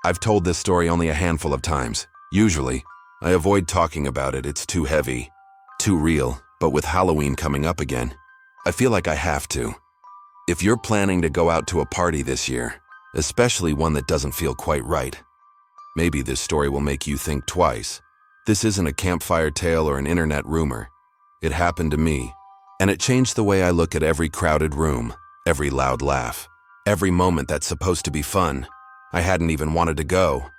I've told this story only a handful of times. Usually, I avoid talking about it, it's too heavy, too real, but with Halloween coming up again, I feel like I have to. If you're planning to go out to a party this year, especially one that doesn't feel quite right, maybe this story will make you think twice. This isn't a campfire tale or an internet rumor. It happened to me, and it changed the way I look at every crowded room, every loud laugh, every moment that's supposed to be fun. I hadn't even wanted to go.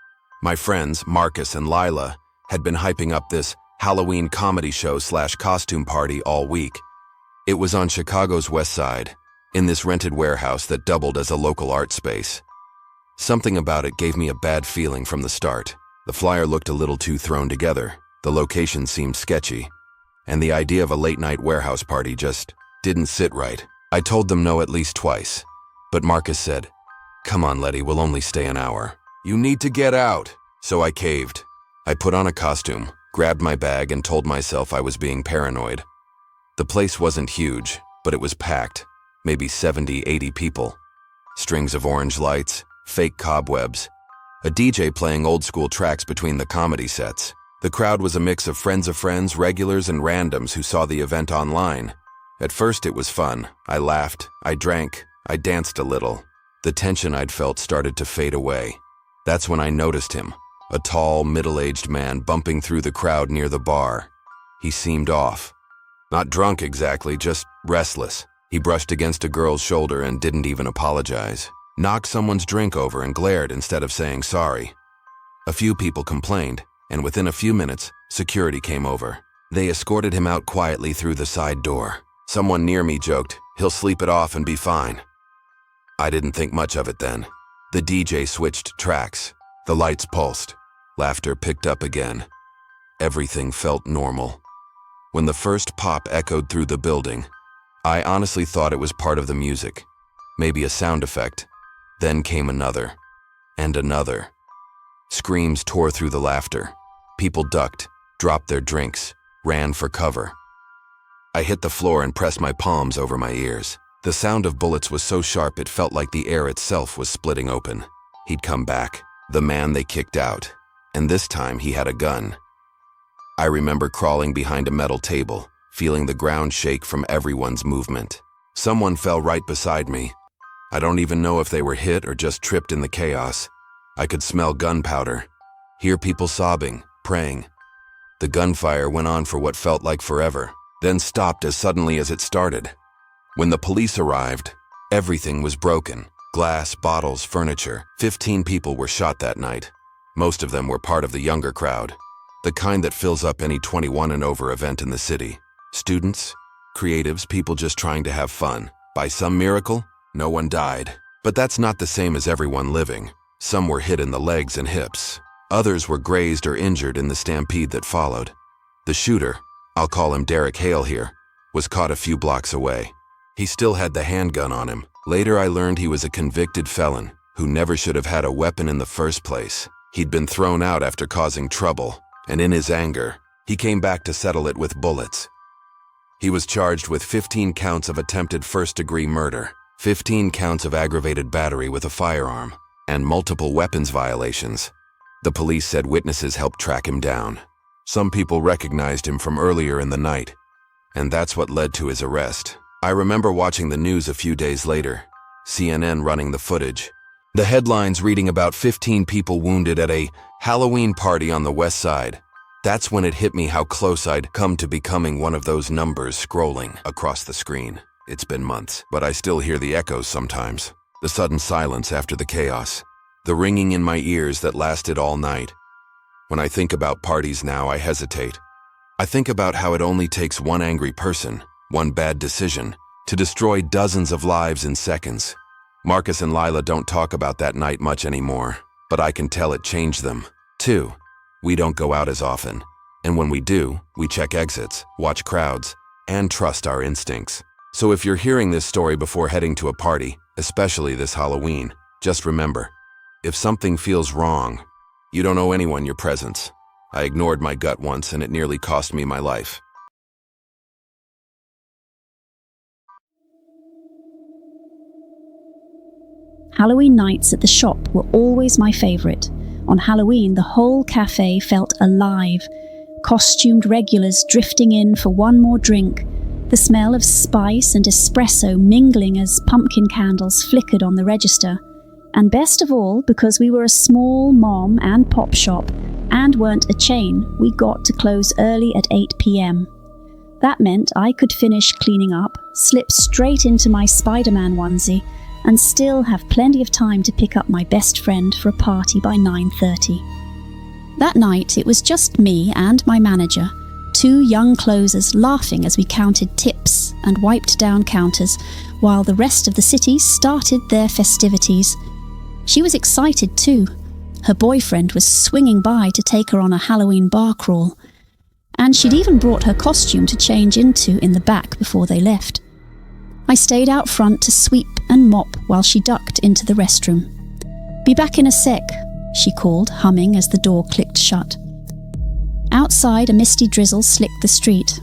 My friends, Marcus and Lila, had been hyping up this Halloween comedy show/costume party all week. It was on Chicago's West Side, in this rented warehouse that doubled as a local art space. Something about it gave me a bad feeling from the start. The flyer looked a little too thrown together, the location seemed sketchy, and the idea of a late-night warehouse party just didn't sit right. I told them no at least twice, but Marcus said, "Come on, Letty, we'll only stay an hour. You need to get out." So I caved. I put on a costume, grabbed my bag, and told myself I was being paranoid. The place wasn't huge, but it was packed, maybe 70, 80 people. Strings of orange lights, fake cobwebs, a DJ playing old-school tracks between the comedy sets. The crowd was a mix of friends, regulars, and randoms who saw the event online. At first it was fun. I laughed, I drank, I danced a little. The tension I'd felt started to fade away. That's when I noticed him, a tall, middle-aged man bumping through the crowd near the bar. He seemed off. Not drunk exactly, just restless. He brushed against a girl's shoulder and didn't even apologize. Knocked someone's drink over and glared instead of saying sorry. A few people complained, and within a few minutes, security came over. They escorted him out quietly through the side door. Someone near me joked, "He'll sleep it off and be fine." I didn't think much of it then. The DJ switched tracks. The lights pulsed. Laughter picked up again. Everything felt normal. When the first pop echoed through the building, I honestly thought it was part of the music, maybe a sound effect. Then came another, and another. Screams tore through the laughter. People ducked, dropped their drinks, ran for cover. I hit the floor and pressed my palms over my ears. The sound of bullets was so sharp it felt like the air itself was splitting open. He'd come back, the man they kicked out, and this time he had a gun. I remember crawling behind a metal table, feeling the ground shake from everyone's movement. Someone fell right beside me. I don't even know if they were hit or just tripped in the chaos. I could smell gunpowder, hear people sobbing, praying. The gunfire went on for what felt like forever, then stopped as suddenly as it started. When the police arrived, everything was broken. Glass, bottles, furniture. 15 people were shot that night. Most of them were part of the younger crowd, the kind that fills up any 21 and over event in the city. Students, creatives, people just trying to have fun. By some miracle, no one died. But that's not the same as everyone living. Some were hit in the legs and hips. Others were grazed or injured in the stampede that followed. The shooter, I'll call him Derek Hale here, was caught a few blocks away. He still had the handgun on him. Later I learned he was a convicted felon who never should have had a weapon in the first place. He'd been thrown out after causing trouble, and in his anger, he came back to settle it with bullets. He was charged with 15 counts of attempted first-degree murder, 15 counts of aggravated battery with a firearm, and multiple weapons violations. The police said witnesses helped track him down. Some people recognized him from earlier in the night, and that's what led to his arrest. I remember watching the news a few days later, CNN running the footage. The headlines reading about 15 people wounded at a Halloween party on the West Side. That's when it hit me how close I'd come to becoming one of those numbers scrolling across the screen. It's been months, but I still hear the echoes sometimes. The sudden silence after the chaos. The ringing in my ears that lasted all night. When I think about parties now, I hesitate. I think about how it only takes one angry person, one bad decision, to destroy dozens of lives in seconds. Marcus and Lila don't talk about that night much anymore, but I can tell it changed them. 2. We don't go out as often, and when we do, we check exits, watch crowds, and trust our instincts. So if you're hearing this story before heading to a party, especially this Halloween, just remember, if something feels wrong, you don't owe anyone your presence. I ignored my gut once and it nearly cost me my life. Halloween nights at the shop were always my favourite, On Halloween, the whole cafe felt alive. Costumed regulars drifting in for one more drink, the smell of spice and espresso mingling as pumpkin candles flickered on the register. And best of all, because we were a small mom and pop shop and weren't a chain, we got to close early at 8 p.m. That meant I could finish cleaning up, slip straight into my Spider-Man onesie, and still have plenty of time to pick up my best friend for a party by 9:30. That night, it was just me and my manager, two young closers laughing as we counted tips and wiped down counters, while the rest of the city started their festivities. She was excited too. Her boyfriend was swinging by to take her on a Halloween bar crawl, and she'd even brought her costume to change into in the back before they left. I stayed out front to sweep and mop while she ducked into the restroom. "Be back in a sec," she called, humming as the door clicked shut. Outside, a misty drizzle slicked the street.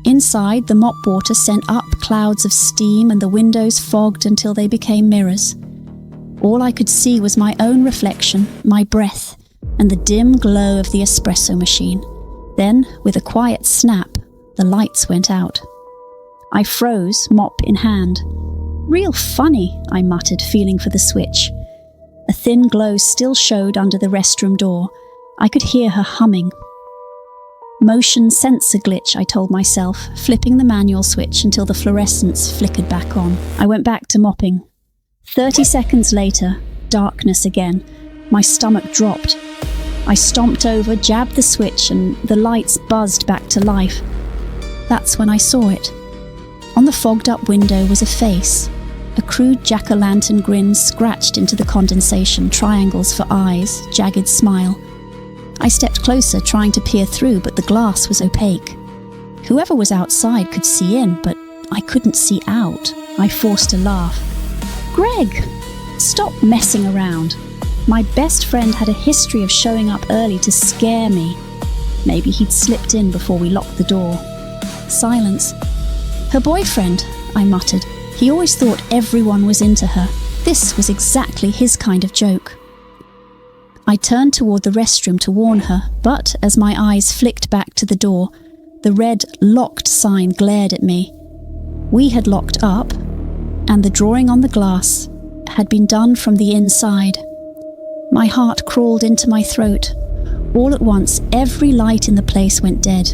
Inside, the mop water sent up clouds of steam and the windows fogged until they became mirrors. All I could see was my own reflection, my breath, and the dim glow of the espresso machine. Then, with a quiet snap, the lights went out. I froze, mop in hand. "Real funny," I muttered, feeling for the switch. A thin glow still showed under the restroom door. I could hear her humming. "Motion sensor glitch," I told myself, flipping the manual switch until the fluorescence flickered back on. I went back to mopping. 30 seconds later, darkness again. My stomach dropped. I stomped over, jabbed the switch, and the lights buzzed back to life. That's when I saw it. On the fogged-up window was a face. A crude jack-o'-lantern grin scratched into the condensation, triangles for eyes, jagged smile. I stepped closer, trying to peer through, but the glass was opaque. Whoever was outside could see in, but I couldn't see out. I forced a laugh. "Greg, stop messing around." My best friend had a history of showing up early to scare me. Maybe he'd slipped in before we locked the door. Silence. "Her boyfriend," I muttered. He always thought everyone was into her. This was exactly his kind of joke. I turned toward the restroom to warn her, but as my eyes flicked back to the door, the red locked sign glared at me. We had locked up, and the drawing on the glass had been done from the inside. My heart crawled into my throat. All at once, every light in the place went dead.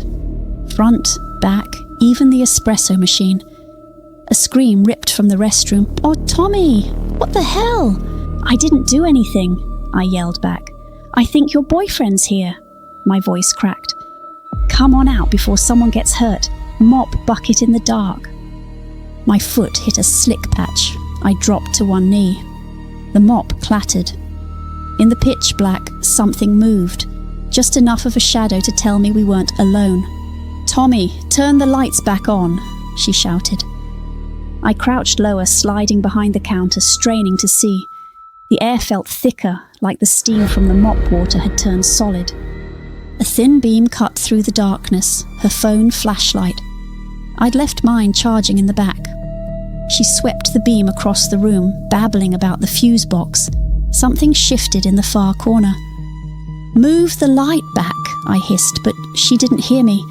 Front, back, even the espresso machine. A scream ripped from the restroom. "Oh, Tommy! What the hell?" "I didn't do anything," I yelled back. "I think your boyfriend's here." My voice cracked. "Come on out before someone gets hurt. Mop bucket in the dark." My foot hit a slick patch. I dropped to one knee. The mop clattered. In the pitch black, something moved, just enough of a shadow to tell me we weren't alone. "Tommy, turn the lights back on," she shouted. I crouched lower, sliding behind the counter, straining to see. The air felt thicker, like the steam from the mop water had turned solid. A thin beam cut through the darkness, her phone flashlight. I'd left mine charging in the back. She swept the beam across the room, babbling about the fuse box. Something shifted in the far corner. "Move the light back," I hissed, but she didn't hear me.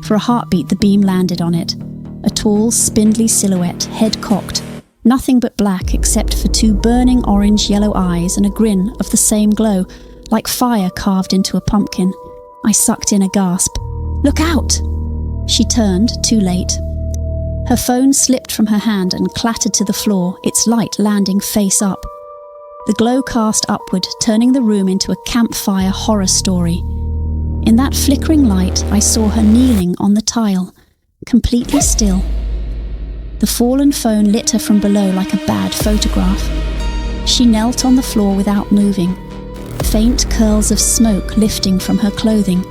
For a heartbeat, the beam landed on it. A tall, spindly silhouette, head cocked. Nothing but black except for two burning orange-yellow eyes and a grin of the same glow, like fire carved into a pumpkin. I sucked in a gasp. "Look out!" She turned, too late. Her phone slipped from her hand and clattered to the floor, its light landing face up. The glow cast upward, turning the room into a campfire horror story. In that flickering light, I saw her kneeling on the tile, completely still. The fallen phone lit her from below like a bad photograph. She knelt on the floor without moving, faint curls of smoke lifting from her clothing.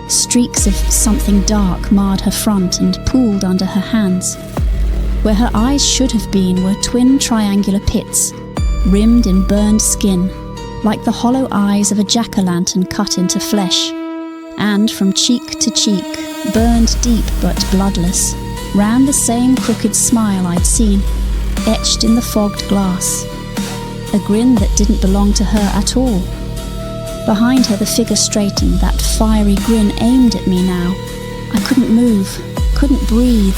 Streaks of something dark marred her front and pooled under her hands. Where her eyes should have been were twin triangular pits, rimmed in burned skin, like the hollow eyes of a jack-o'-lantern cut into flesh. And from cheek to cheek, burned deep but bloodless, ran the same crooked smile I'd seen, etched in the fogged glass. A grin that didn't belong to her at all. Behind her, the figure straightened, that fiery grin aimed at me now. I couldn't move, couldn't breathe.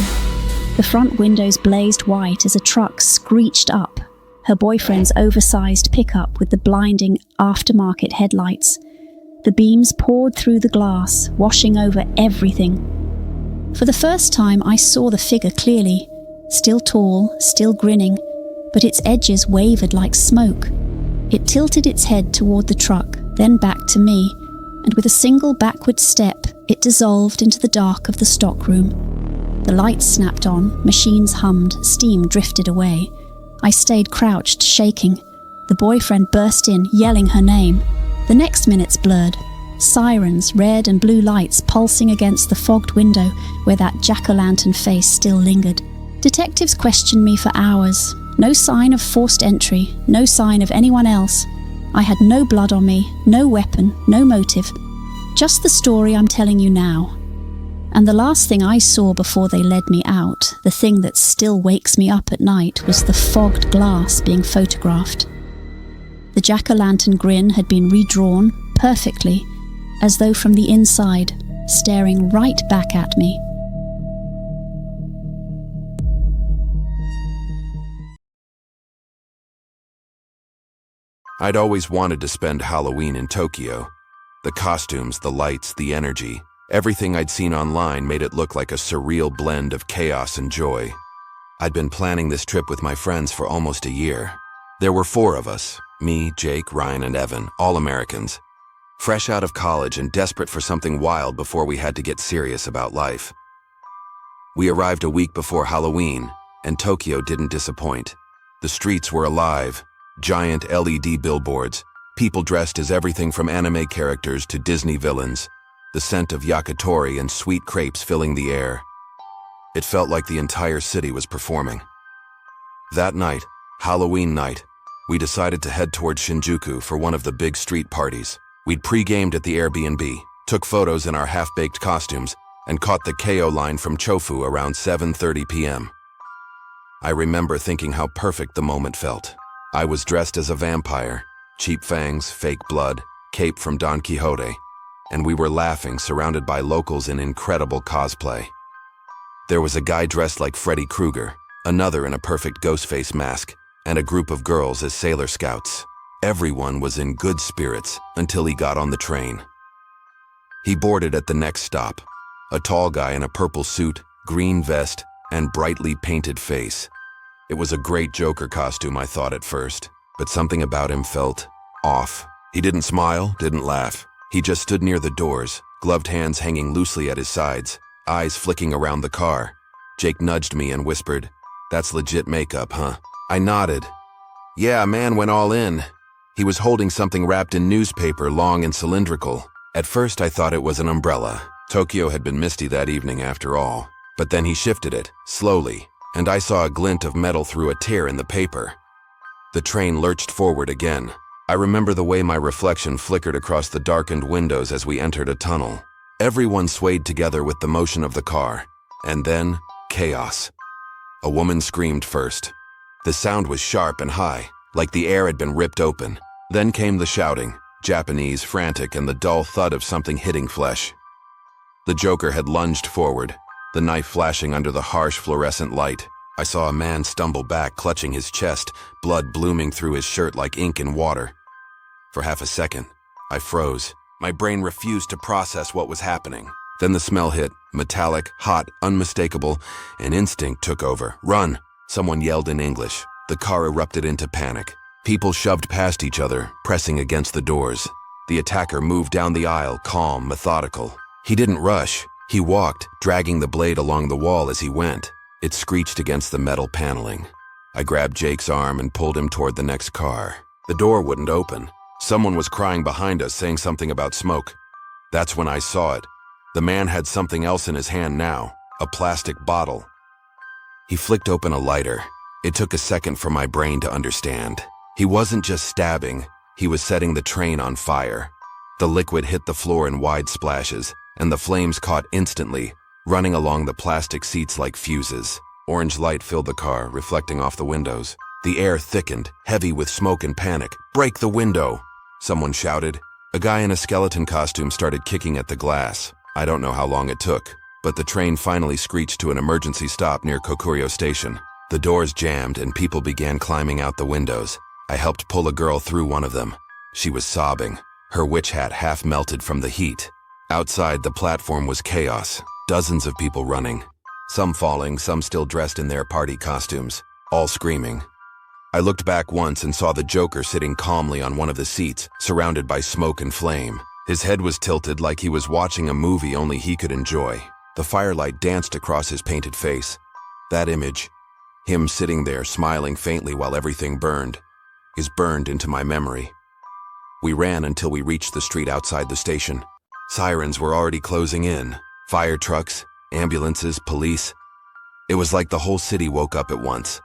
The front windows blazed white as a truck screeched up, her boyfriend's oversized pickup with the blinding aftermarket headlights. The beams poured through the glass, washing over everything. For the first time, I saw the figure clearly, still tall, still grinning, but its edges wavered like smoke. It tilted its head toward the truck, then back to me, and with a single backward step, it dissolved into the dark of the stockroom. The lights snapped on, machines hummed, steam drifted away. I stayed crouched, shaking. The boyfriend burst in, yelling her name. The next minutes blurred. Sirens, red and blue lights pulsing against the fogged window where that jack-o'-lantern face still lingered. Detectives questioned me for hours. No sign of forced entry, no sign of anyone else. I had no blood on me, no weapon, no motive. Just the story I'm telling you now. And the last thing I saw before they led me out, the thing that still wakes me up at night, was the fogged glass being photographed. The jack-o'-lantern grin had been redrawn perfectly, as though from the inside, staring right back at me. I'd always wanted to spend Halloween in Tokyo. The costumes, the lights, the energy, everything I'd seen online made it look like a surreal blend of chaos and joy. I'd been planning this trip with my friends for almost a year. There were 4 of us, me, Jake, Ryan, and Evan, all Americans, fresh out of college and desperate for something wild before we had to get serious about life. We arrived a week before Halloween, and Tokyo didn't disappoint. The streets were alive. Giant LED billboards, people dressed as everything from anime characters to Disney villains, the scent of yakitori and sweet crepes filling the air. It felt like the entire city was performing. That night, Halloween night, we decided to head towards Shinjuku for one of the big street parties. We'd pre-gamed at the Airbnb, took photos in our half-baked costumes, and caught the Keio Line from Chofu around 7:30 p.m. I remember thinking how perfect the moment felt. I was dressed as a vampire, cheap fangs, fake blood, cape from Don Quixote, and we were laughing, surrounded by locals in incredible cosplay. There was a guy dressed like Freddy Krueger, another in a perfect ghost face mask, and a group of girls as Sailor Scouts. Everyone was in good spirits until he got on the train. He boarded at the next stop, a tall guy in a purple suit, green vest, and brightly painted face. It was a great Joker costume, I thought at first, but something about him felt off. He didn't smile, didn't laugh. He just stood near the doors, gloved hands hanging loosely at his sides, eyes flicking around the car. Jake nudged me and whispered, "That's legit makeup, huh?" I nodded. Yeah, man went all in. He was holding something wrapped in newspaper, long and cylindrical. At first I thought it was an umbrella. Tokyo had been misty that evening after all. But then he shifted it, slowly, and I saw a glint of metal through a tear in the paper. The train lurched forward again. I remember the way my reflection flickered across the darkened windows as we entered a tunnel. Everyone swayed together with the motion of the car. And then, chaos. A woman screamed first. The sound was sharp and high, like the air had been ripped open. Then came the shouting, Japanese, frantic, and the dull thud of something hitting flesh. The Joker had lunged forward, the knife flashing under the harsh fluorescent light. I saw a man stumble back, clutching his chest, blood blooming through his shirt like ink in water. For half a second, I froze. My brain refused to process what was happening. Then the smell hit, metallic, hot, unmistakable, and instinct took over. "Run!" Someone yelled in English. The car erupted into panic. People shoved past each other, pressing against the doors. The attacker moved down the aisle, calm, methodical. He didn't rush. He walked, dragging the blade along the wall as he went. It screeched against the metal paneling. I grabbed Jake's arm and pulled him toward the next car. The door wouldn't open. Someone was crying behind us, saying something about smoke. That's when I saw it. The man had something else in his hand now, a plastic bottle. He flicked open a lighter. It took a second for my brain to understand. He wasn't just stabbing, he was setting the train on fire. The liquid hit the floor in wide splashes, and the flames caught instantly, running along the plastic seats like fuses. Orange light filled the car, reflecting off the windows. The air thickened, heavy with smoke and panic. "Break the window!" Someone shouted. A guy in a skeleton costume started kicking at the glass. I don't know how long it took, but the train finally screeched to an emergency stop near Kokurio Station. The doors jammed and people began climbing out the windows. I helped pull a girl through one of them. She was sobbing, her witch hat half melted from the heat. Outside, the platform was chaos. Dozens of people running. Some falling, some still dressed in their party costumes, all screaming. I looked back once and saw the Joker sitting calmly on one of the seats, surrounded by smoke and flame. His head was tilted like he was watching a movie only he could enjoy. The firelight danced across his painted face. That image, him sitting there smiling faintly while everything burned, is burned into my memory. We ran until we reached the street outside the station. Sirens were already closing in. Fire trucks, ambulances, police. It was like the whole city woke up at once.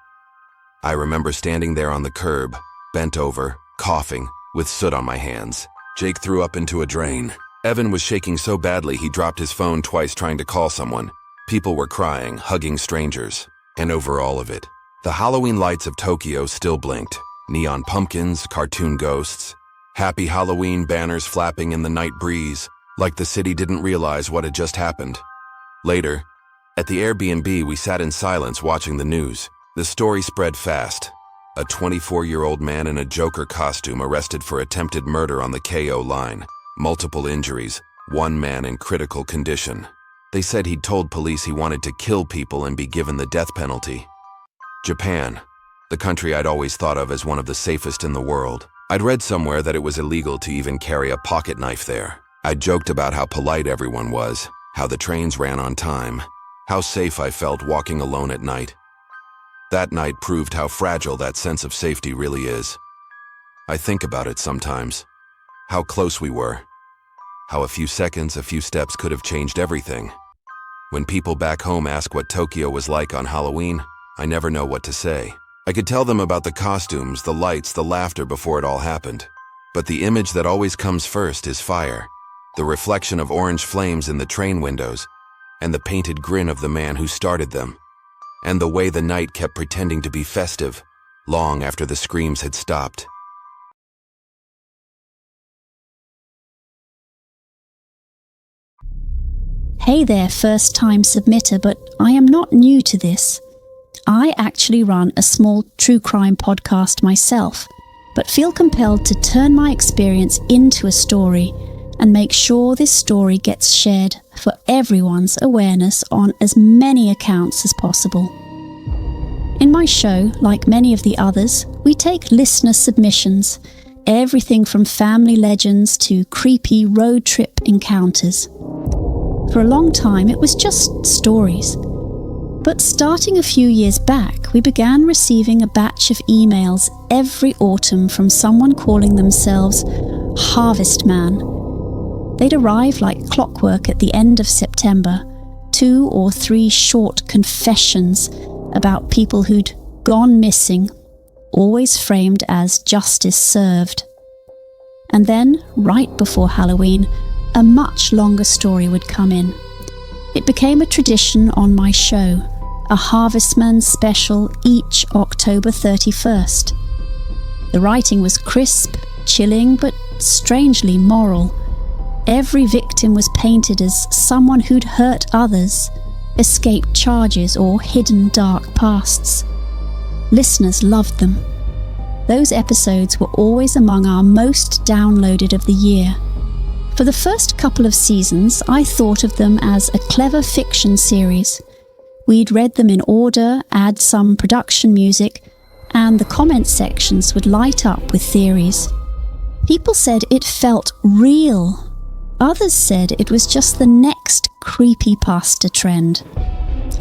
I remember standing there on the curb, bent over, coughing, with soot on my hands. Jake threw up into a drain. Evan was shaking so badly he dropped his phone twice trying to call someone. People were crying, hugging strangers. And over all of it, the Halloween lights of Tokyo still blinked. Neon pumpkins, cartoon ghosts, Happy Halloween banners flapping in the night breeze, like the city didn't realize what had just happened. Later, at the Airbnb, we sat in silence watching the news. The story spread fast. A 24-year-old man in a Joker costume arrested for attempted murder on the Keio Line. Multiple injuries, one man in critical condition. They said he'd told police he wanted to kill people and be given the death penalty. Japan, the country I'd always thought of as one of the safest in the world. I'd read somewhere that it was illegal to even carry a pocket knife there. I'd joked about how polite everyone was, how the trains ran on time, how safe I felt walking alone at night. That night proved how fragile that sense of safety really is. I think about it sometimes. How close we were. How a few seconds, a few steps could have changed everything. When people back home ask what Tokyo was like on Halloween, I never know what to say. I could tell them about the costumes, the lights, the laughter before it all happened. But the image that always comes first is fire. The reflection of orange flames in the train windows, and the painted grin of the man who started them. And the way the night kept pretending to be festive, long after the screams had stopped. Hey there, first-time submitter, but I am not new to this. I actually run a small true crime podcast myself, but feel compelled to turn my experience into a story and make sure this story gets shared for everyone's awareness on as many accounts as possible. In my show, like many of the others, we take listener submissions, everything from family legends to creepy road trip encounters. For a long time, it was just stories. But starting a few years back, we began receiving a batch of emails every autumn from someone calling themselves Harvestman. They'd arrive like clockwork at the end of September, 2 or 3 short confessions about people who'd gone missing, always framed as justice served. And then, right before Halloween, a much longer story would come in. It became a tradition on my show, a Harvestman special each October 31st. The writing was crisp, chilling, but strangely moral. Every victim was painted as someone who'd hurt others, escaped charges, or hidden dark pasts. Listeners loved them. Those episodes were always among our most downloaded of the year. For the first couple of seasons, I thought of them as a clever fiction series. We'd read them in order, add some production music, and the comment sections would light up with theories. People said it felt real. Others said it was just the next creepypasta trend.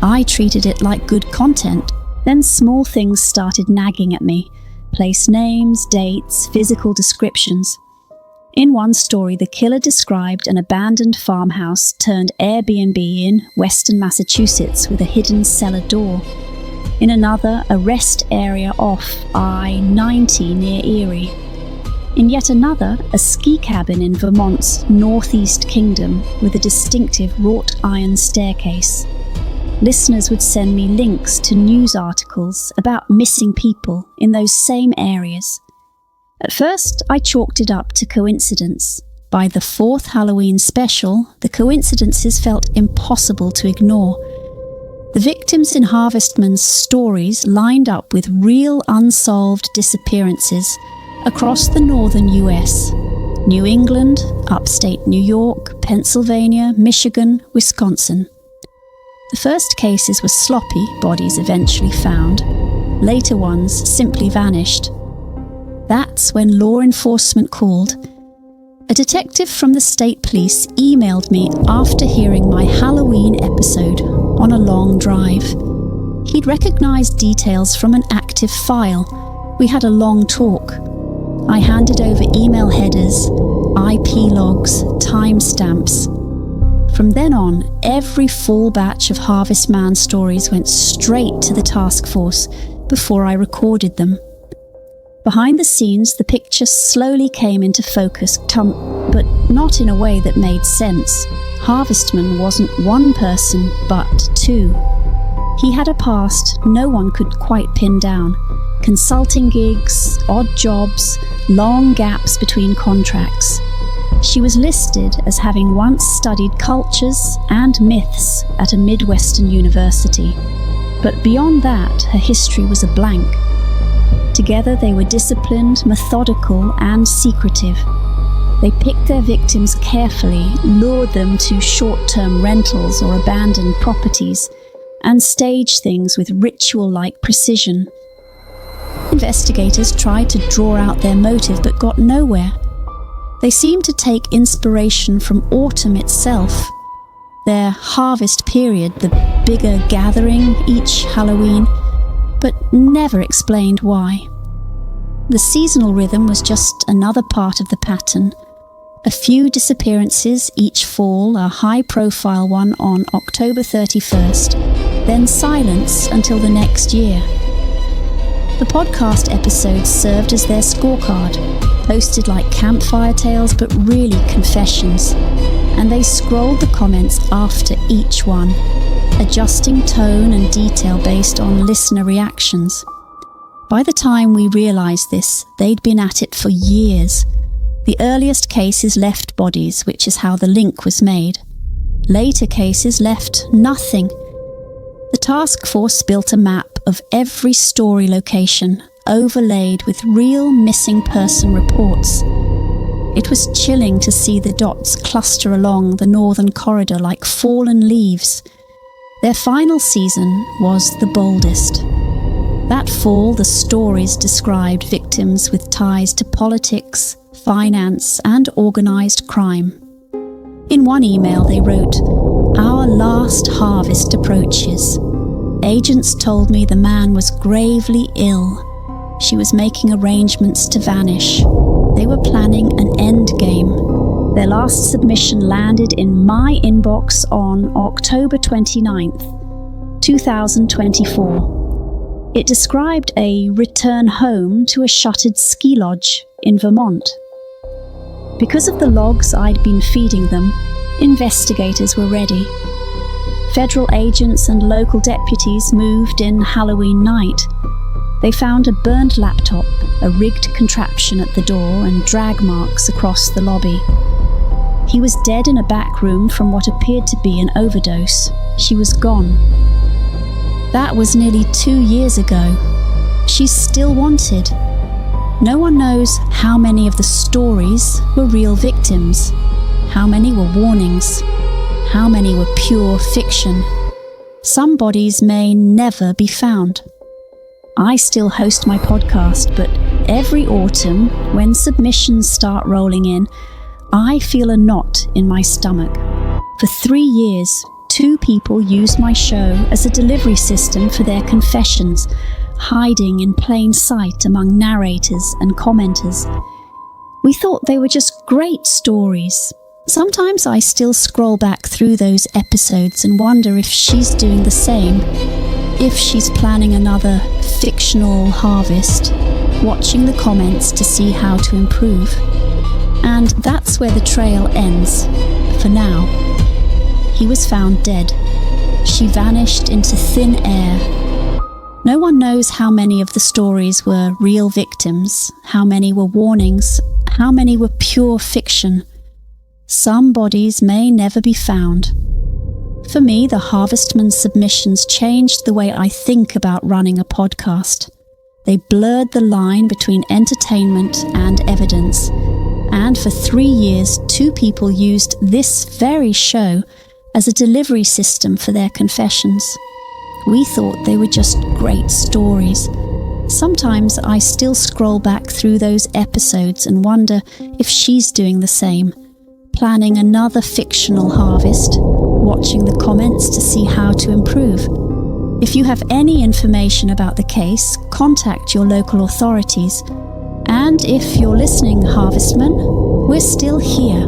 I treated it like good content. Then small things started nagging at me. Place names, dates, physical descriptions. In one story, the killer described an abandoned farmhouse turned Airbnb in Western Massachusetts with a hidden cellar door. In another, a rest area off I-90 near Eerie. In yet another, a ski cabin in Vermont's Northeast Kingdom with a distinctive wrought iron staircase. Listeners would send me links to news articles about missing people in those same areas. At first, I chalked it up to coincidence, By the fourth Halloween special, the coincidences felt impossible to ignore. The victims in Harvestman's stories lined up with real unsolved disappearances across the northern US. New England, upstate New York, Pennsylvania, Michigan, Wisconsin. The first cases were sloppy, bodies eventually found. Later ones simply vanished. That's when law enforcement called. A detective from the state police emailed me after hearing my Halloween episode on a long drive. He'd recognized details from an active file. We had a long talk. I handed over email headers, IP logs, timestamps. From then on, every full batch of Harvestman stories went straight to the task force before I recorded them. Behind the scenes, the picture slowly came into focus, but not in a way that made sense. Harvestman wasn't one person, but two. He had a past no one could quite pin down. Consulting gigs, odd jobs, long gaps between contracts. She was listed as having once studied cultures and myths at a Midwestern university. But beyond that, her history was a blank. Together they were disciplined, methodical, and secretive. They picked their victims carefully, lured them to short-term rentals or abandoned properties, and staged things with ritual-like precision. Investigators tried to draw out their motive but got nowhere. They seemed to take inspiration from autumn itself, their harvest period, the bigger gathering each Halloween, but never explained why. The seasonal rhythm was just another part of the pattern. A few disappearances each fall, a high-profile one on October 31st, then silence until the next year. The podcast episodes served as their scorecard, posted like campfire tales but really confessions, and they scrolled the comments after each one, adjusting tone and detail based on listener reactions. By the time we realised this, they'd been at it for years. The earliest cases left bodies, which is how the link was made. Later cases left nothing. The task force built a map of every story location, overlaid with real missing person reports. It was chilling to see the dots cluster along the northern corridor like fallen leaves. Their final season was the boldest. That fall, the stories described victims with ties to politics, finance, and organised crime. In one email they wrote, "Our last harvest approaches. Agents told me the man was gravely ill. She was making arrangements to vanish. They were planning an end game." Their last submission landed in my inbox on October 29th, 2024. It described a return home to a shuttered ski lodge in Vermont. Because of the logs I'd been feeding them, investigators were ready. Federal agents and local deputies moved in Halloween night. They found a burned laptop, a rigged contraption at the door, and drag marks across the lobby. He was dead in a back room from what appeared to be an overdose. She was gone. That was nearly 2 years ago. She's still wanted. No one knows how many of the stories were real victims, how many were warnings, how many were pure fiction. Some bodies may never be found. I still host my podcast, but every autumn, when submissions start rolling in, I feel a knot in my stomach. For 3 years, 2 people used my show as a delivery system for their confessions, hiding in plain sight among narrators and commenters. We thought they were just great stories. Sometimes I still scroll back through those episodes and wonder if she's doing the same, if she's planning another fictional harvest, watching the comments to see how to improve. And that's where the trail ends, for now. He was found dead. She vanished into thin air. No one knows how many of the stories were real victims, how many were warnings, how many were pure fiction. Some bodies may never be found. For me, the Harvestman submissions changed the way I think about running a podcast. They blurred the line between entertainment and evidence. And for 3 years, 2 people used this very show as a delivery system for their confessions. We thought they were just great stories. Sometimes I still scroll back through those episodes and wonder if she's doing the same, planning another fictional harvest, watching the comments to see how to improve. If you have any information about the case, contact your local authorities. And if you're listening, Harvestman, we're still here.